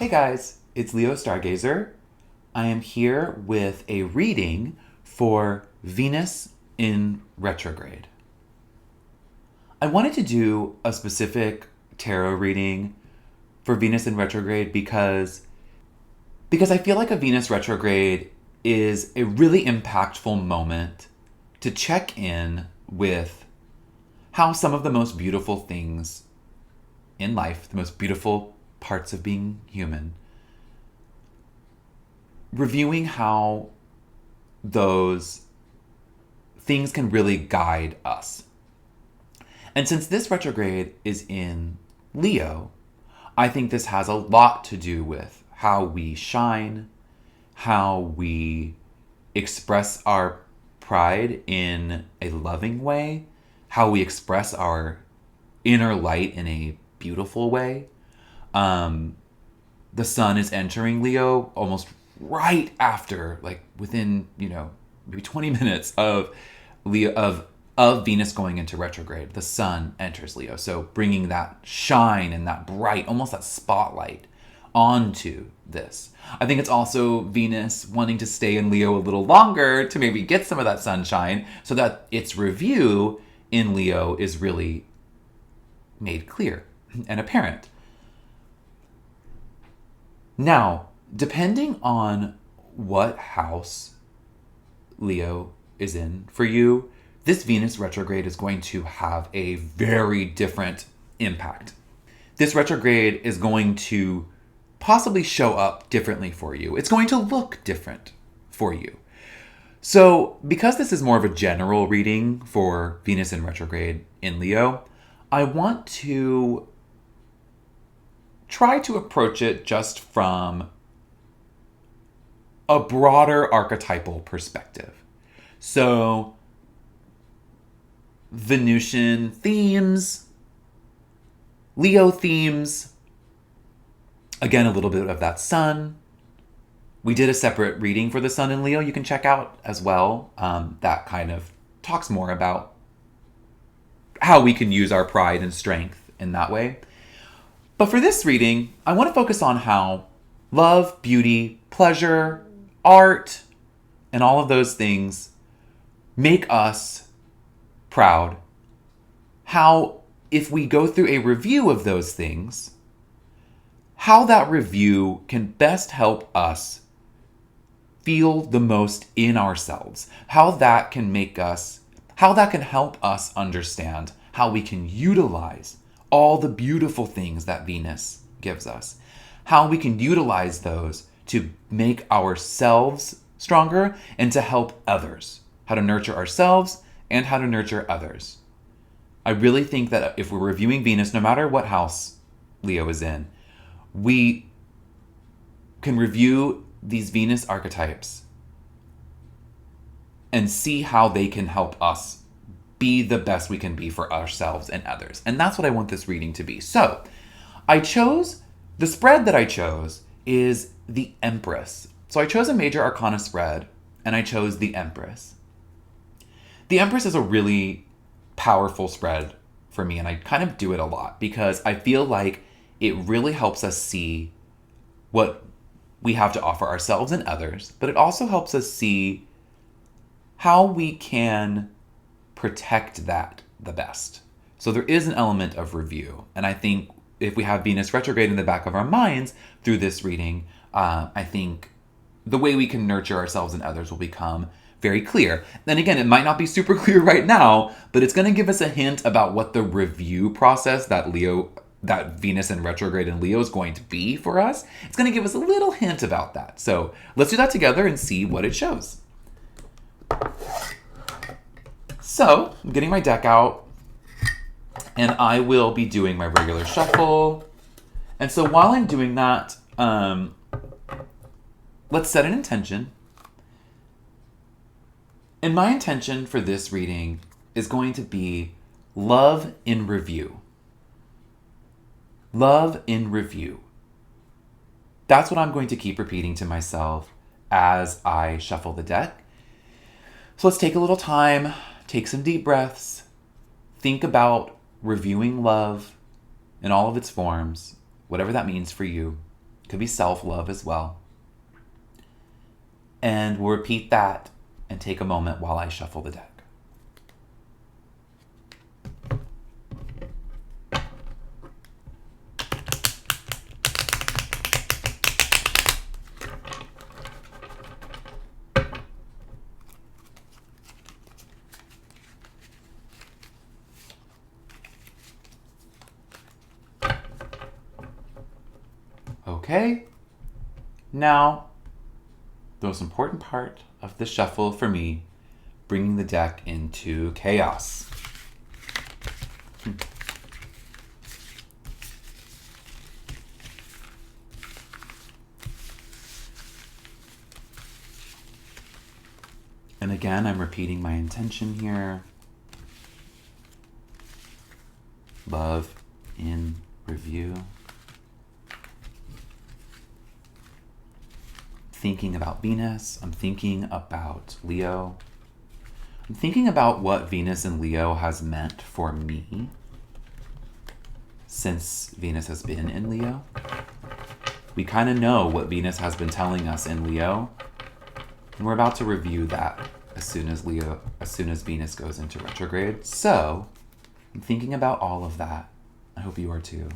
Hey guys, it's Leo Stargazer. I am here with a reading for Venus in retrograde. I wanted to do a specific tarot reading for Venus in retrograde because I feel like a Venus retrograde is a really impactful moment to check in with how some of the most beautiful things in life, the most beautiful parts of being human, reviewing how those things can really guide us. And since this retrograde is in Leo, I think this has a lot to do with how we shine, how we express our pride in a loving way, how we express our inner light in a beautiful way. The sun is entering Leo almost right after, like within, maybe 20 minutes of Leo of Venus going into retrograde. The sun enters Leo, so bringing that shine and that bright, almost that spotlight onto this. I think it's also Venus wanting to stay in Leo a little longer to maybe get some of that sunshine so that its review in Leo is really made clear and apparent. Now, depending on what house Leo is in for you, this Venus retrograde is going to have a very different impact. This retrograde is going to possibly show up differently for you. It's going to look different for you. So, because this is more of a general reading for Venus in retrograde in Leo, I want to try to approach it just from a broader archetypal perspective. So, Venusian themes, Leo themes, again, a little bit of that sun. We did a separate reading for the sun in Leo you can check out as well. That kind of talks more about how we can use our pride and strength in that way. But for this reading, I want to focus on how love, beauty, pleasure, art, and all of those things make us proud. How, if we go through a review of those things, how that review can best help us feel the most in ourselves. How that can help us understand how we can utilize all the beautiful things that Venus gives us. How we can utilize those to make ourselves stronger and to help others. How to nurture ourselves and how to nurture others. I really think that if we're reviewing Venus, no matter what house Leo is in, we can review these Venus archetypes and see how they can help us be the best we can be for ourselves and others. And that's what I want this reading to be. So, the spread that I chose is the Empress. So I chose a major arcana spread, and I chose the Empress. The Empress is a really powerful spread for me, and I kind of do it a lot because I feel like it really helps us see what we have to offer ourselves and others, but it also helps us see how we can protect that the best. So there is an element of review, and I think if we have Venus retrograde in the back of our minds through this reading, I think the way we can nurture ourselves and others will become very clear. Then again, it might not be super clear right now, but it's going to give us a hint about what the review process that Venus in retrograde in Leo is going to be for us. It's going to give us a little hint about that. So let's do that together and see what it shows. So I'm getting my deck out, and I will be doing my regular shuffle. And so while I'm doing that, let's set an intention. And my intention for this reading is going to be love in review. Love in review. That's what I'm going to keep repeating to myself as I shuffle the deck. So let's take a little time, take some deep breaths, think about reviewing love in all of its forms, whatever that means for you. Could be self-love as well. And we'll repeat that and take a moment while I shuffle the deck. Okay, now the most important part of the shuffle for me, bringing the deck into chaos. And again, I'm repeating my intention here. Love in review. Thinking about Venus. I'm thinking about Leo. I'm thinking about what Venus and Leo has meant for me since Venus has been in Leo. We kind of know what Venus has been telling us in Leo, and we're about to review that as soon as Venus goes into retrograde. So I'm thinking about all of that. I hope you are too.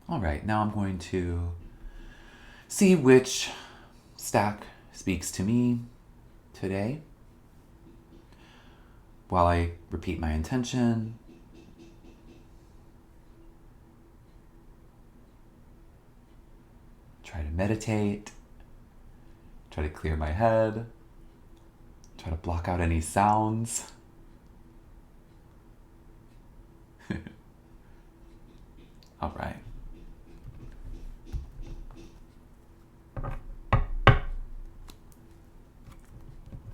All right, now I'm going to see which stack speaks to me today while I repeat my intention. Try to meditate, try to clear my head, try to block out any sounds. All right.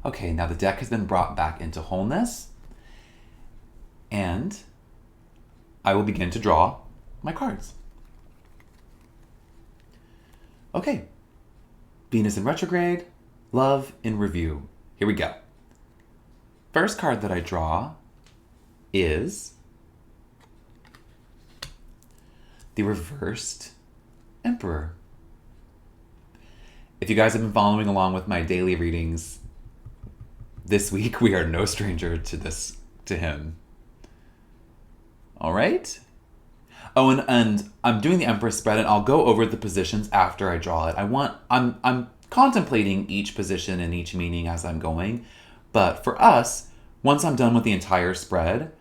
Okay, now the deck has been brought back into wholeness, and I will begin to draw my cards. Okay, Venus in retrograde, love in review. Here we go. First card that I draw is the reversed Emperor. If you guys have been following along with my daily readings, this week we are no stranger to him. All right. Oh, and I'm doing the Empress spread, and I'll go over the positions after I draw it. I'm contemplating each position and each meaning as I'm going, but for us, once I'm done with the entire spread,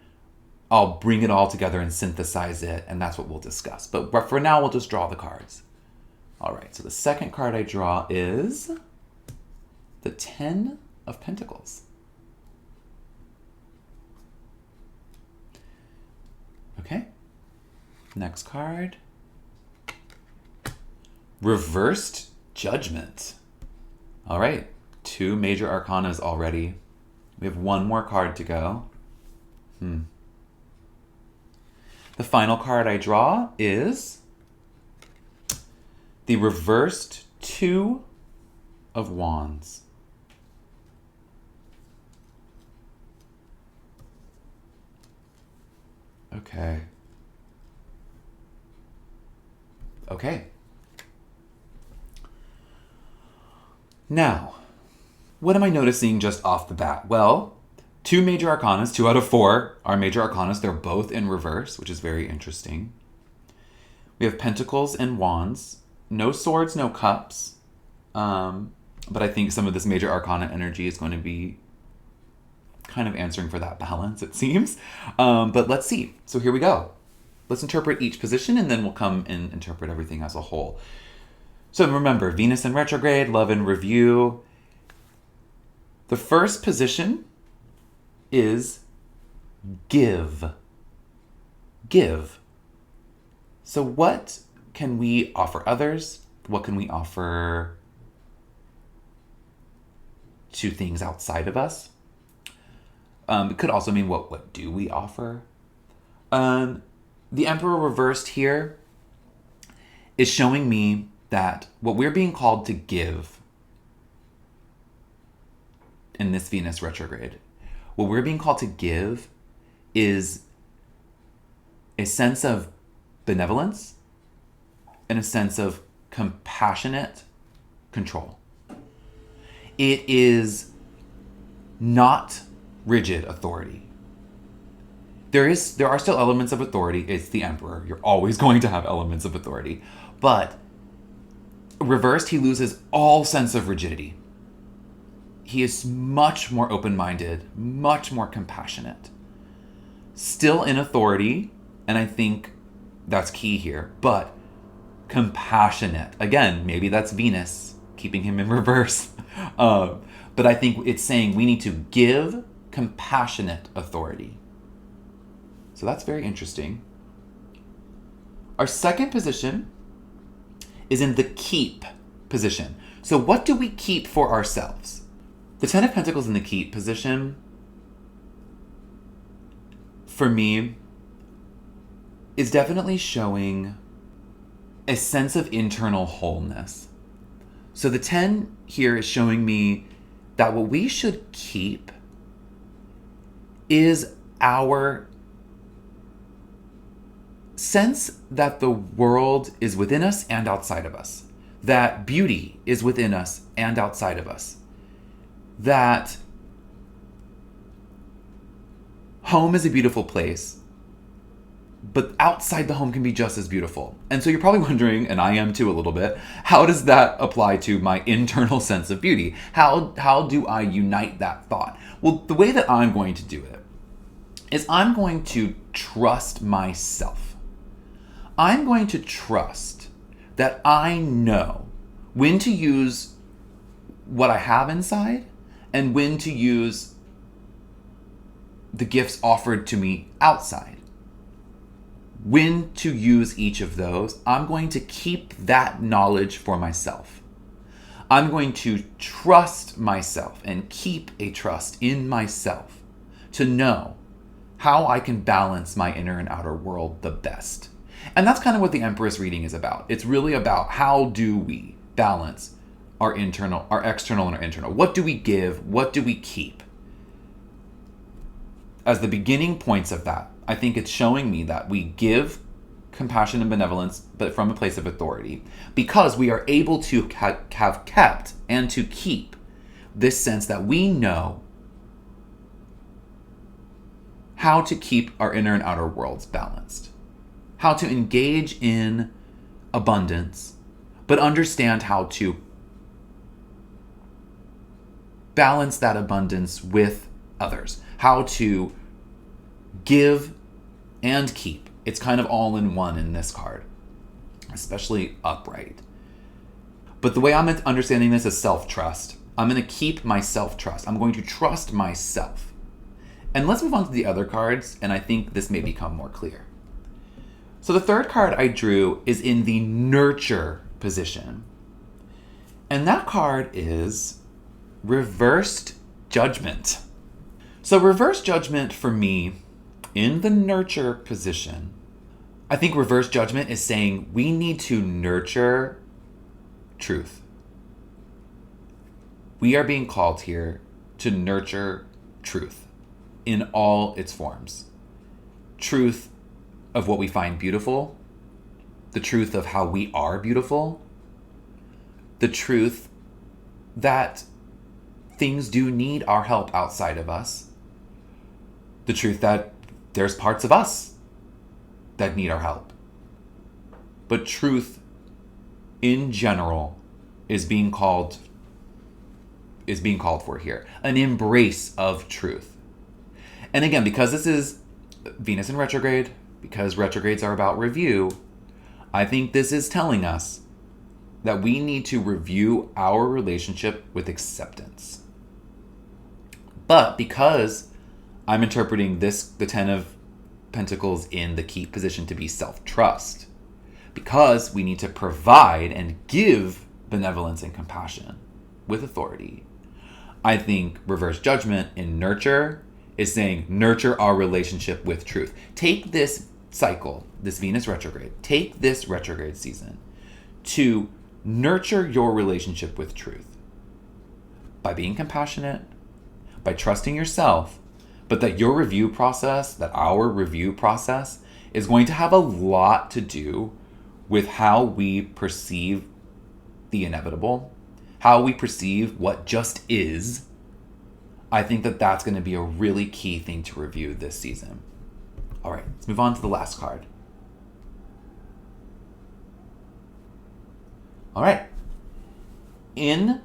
I'll bring it all together and synthesize it, and that's what we'll discuss. But for now, we'll just draw the cards. All right. So the second card I draw is the 10 of Pentacles. Okay. Next card. Reversed Judgment. All right. 2 major arcanas already. We have one more card to go. The final card I draw is the reversed 2 of Wands. Okay. Now, what am I noticing just off the bat? Well, 2 major arcanas, 2 out of 4 are major arcanas. They're both in reverse, which is very interesting. We have Pentacles and Wands. No swords, no cups. But I think some of this major arcana energy is going to be kind of answering for that balance, it seems. But let's see. So here we go. Let's interpret each position, and then we'll come and interpret everything as a whole. So remember, Venus in retrograde, love in review. The first position is give. Give. So what can we offer others? What can we offer to things outside of us? It could also mean what do we offer? The Emperor reversed here is showing me that what we're being called to give in this Venus retrograde, what we're being called to give is a sense of benevolence and a sense of compassionate control. It is not rigid authority. There are still elements of authority. It's the emperor. You're always going to have elements of authority. But reversed, he loses all sense of rigidity. He is much more open-minded, much more compassionate. Still in authority, and I think that's key here, but compassionate. Again, maybe that's Venus keeping him in reverse. But I think it's saying we need to give compassionate authority. So that's very interesting. Our second position is in the keep position. So what do we keep for ourselves? The Ten of Pentacles in the keep position, for me, is definitely showing a sense of internal wholeness. So the 10 here is showing me that what we should keep is our sense that the world is within us and outside of us, that beauty is within us and outside of us, that home is a beautiful place, but outside the home can be just as beautiful. And so you're probably wondering, and I am too a little bit, how does that apply to my internal sense of beauty? How do I unite that thought? Well, the way that I'm going to do it is I'm going to trust myself. I'm going to trust that I know when to use what I have inside and when to use the gifts offered to me outside. When to use each of those, I'm going to keep that knowledge for myself. I'm going to trust myself and keep a trust in myself to know how I can balance my inner and outer world the best. And that's kind of what the Empress reading is about. It's really about how do we balance our external and our internal. What do we give? What do we keep? As the beginning points of that, I think it's showing me that we give compassion and benevolence, but from a place of authority, because we are able to have kept and to keep this sense that we know how to keep our inner and outer worlds balanced, how to engage in abundance, but understand how to balance that abundance with others, how to give and keep. It's kind of all in one in this card, especially upright. But the way I'm understanding this is self-trust. I'm going to keep my self-trust. I'm going to trust myself. And let's move on to the other cards, and I think this may become more clear. So the third card I drew is in the nurture position. And that card is reversed judgment. So reverse judgment for me, in the nurture position, I think reverse judgment is saying we need to nurture truth. We are being called here to nurture truth in all its forms. Truth of what we find beautiful, the truth of how we are beautiful, the truth that things do need our help outside of us, the truth that there's parts of us that need our help. But truth in general is being called for here. An embrace of truth. And again, because this is Venus in retrograde, because retrogrades are about review, I think this is telling us that we need to review our relationship with acceptance. But because I'm interpreting the 10 of Pentacles in the keep position to be self-trust, because we need to provide and give benevolence and compassion with authority, I think reverse judgment in nurture is saying nurture our relationship with truth. Take this cycle, this Venus retrograde, take this retrograde season to Nurture your relationship with truth by being compassionate, by trusting yourself, but that your review process, that our review process, is going to have a lot to do with how we perceive the inevitable, how we perceive what just is. I think that that's going to be a really key thing to review this season. All right, let's move on to the last card. All right. In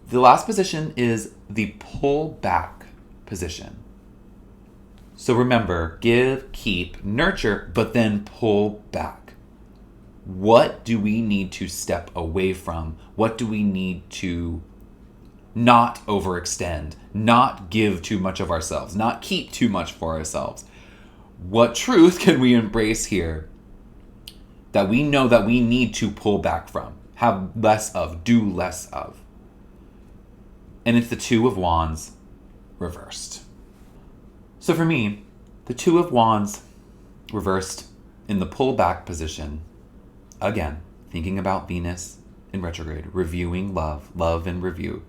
the last position is the pull back position. So remember, give, keep, nurture, but then pull back. What do we need to step away from? What do we need to not overextend, not give too much of ourselves, not keep too much for ourselves? What truth can we embrace here that we know that we need to pull back from, have less of, do less of? And it's the Two of Wands reversed. So for me, the Two of Wands reversed in the pull back position, again, thinking about Venus in retrograde, reviewing love and review.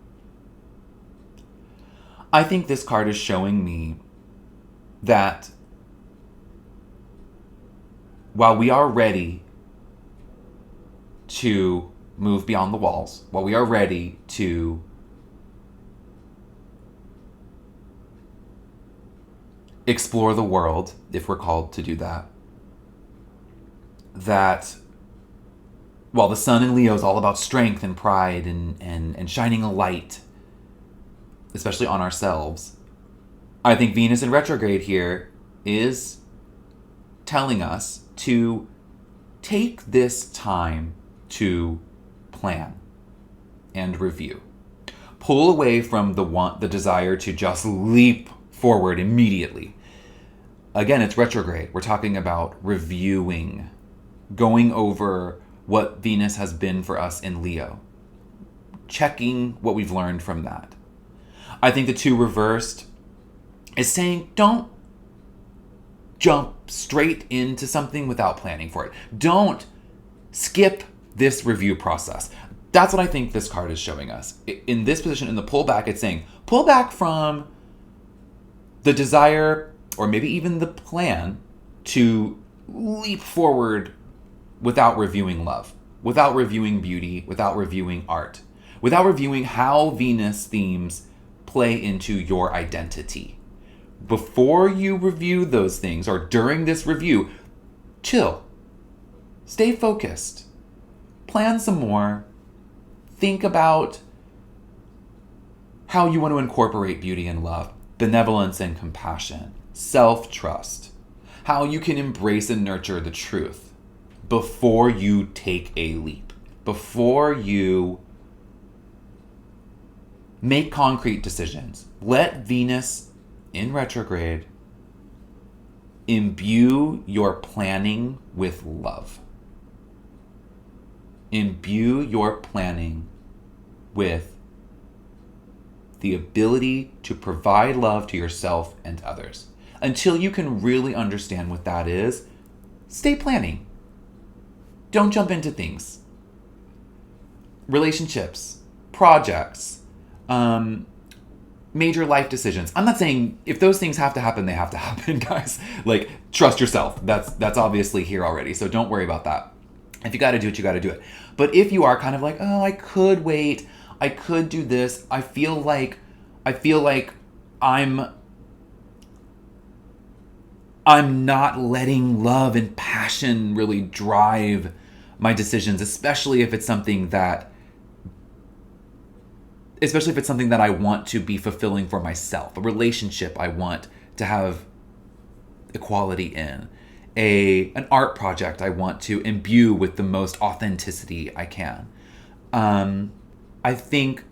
I think this card is showing me that while we are ready to move beyond the walls, while we are ready to explore the world, if we're called to do that, that while the sun in Leo is all about strength and pride and shining a light, especially on ourselves, I think Venus in retrograde here is telling us to take this time to plan and review. Pull away from the desire to just leap forward immediately. Again, it's retrograde. We're talking about reviewing, going over what Venus has been for us in Leo, checking what we've learned from that. I think the two reversed is saying don't jump straight into something without planning for it. Don't skip this review process. That's what I think this card is showing us. In this position, in the pullback, it's saying pull back from the desire or maybe even the plan to leap forward without reviewing love, without reviewing beauty, without reviewing art, without reviewing how Venus themes play into your identity. Before you review those things, or during this review, chill. Stay focused. Plan some more. Think about how you want to incorporate beauty and love, benevolence and compassion, self-trust, how you can embrace and nurture the truth before you take a leap, before you make concrete decisions. Let Venus in retrograde imbue your planning with love. Imbue your planning with the ability to provide love to yourself and others. Until you can really understand what that is, stay planning. Don't jump into things. Relationships, projects, major life decisions. I'm not saying if those things have to happen, they have to happen, guys. Like, trust yourself. That's obviously here already, so don't worry about that. If you got to do it, you got to do it. But if you are kind of like, oh, I could wait, I could do this, I feel like I'm not letting love and passion really drive my decisions, especially if it's something that I want to be fulfilling for myself, a relationship I want to have equality in, an art project I want to imbue with the most authenticity I can. I think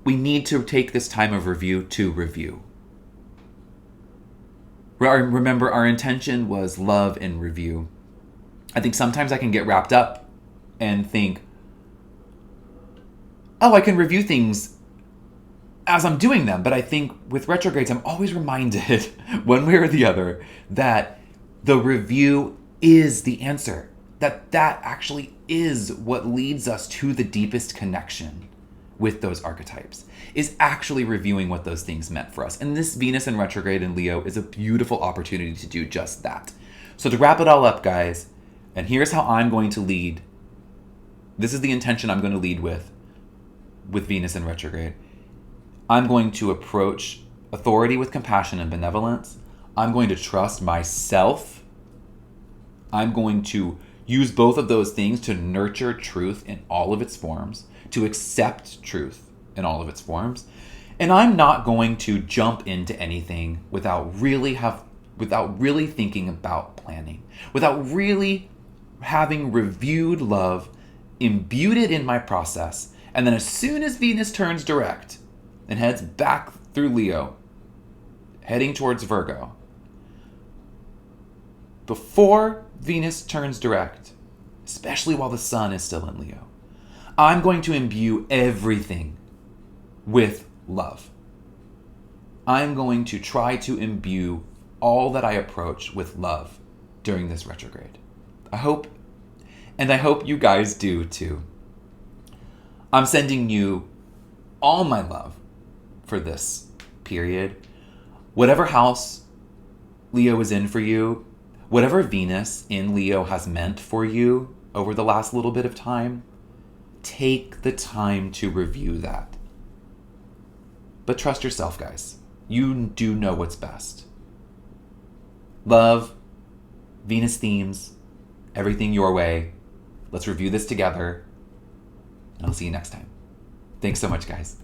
we need to take this time of review to review. Remember, our intention was love and review. I think sometimes I can get wrapped up and think, oh, I can review things as I'm doing them. But I think with retrogrades, I'm always reminded, one way or the other, that the review is the answer. That actually is what leads us to the deepest connection with those archetypes, is actually reviewing what those things meant for us. And this Venus in retrograde in Leo is a beautiful opportunity to do just that. So to wrap it all up, guys, and here's how I'm going to lead. This is the intention I'm going to lead with Venus in retrograde. I'm going to approach authority with compassion and benevolence. I'm going to trust myself. I'm going to use both of those things to nurture truth in all of its forms, to accept truth in all of its forms. And I'm not going to jump into anything without really thinking about planning, without really having reviewed love, imbued it in my process. And then as soon as Venus turns direct and heads back through Leo, heading towards Virgo, before Venus turns direct, especially while the sun is still in Leo, I'm going to imbue everything with love. I'm going to try to imbue all that I approach with love during this retrograde. I hope you guys do too. I'm sending you all my love for this period. Whatever house Leo is in for you, whatever Venus in Leo has meant for you over the last little bit of time, take the time to review that. But trust yourself, guys. You do know what's best. Love, Venus themes, everything your way. Let's review this together, and I'll see you next time. Thanks so much, guys.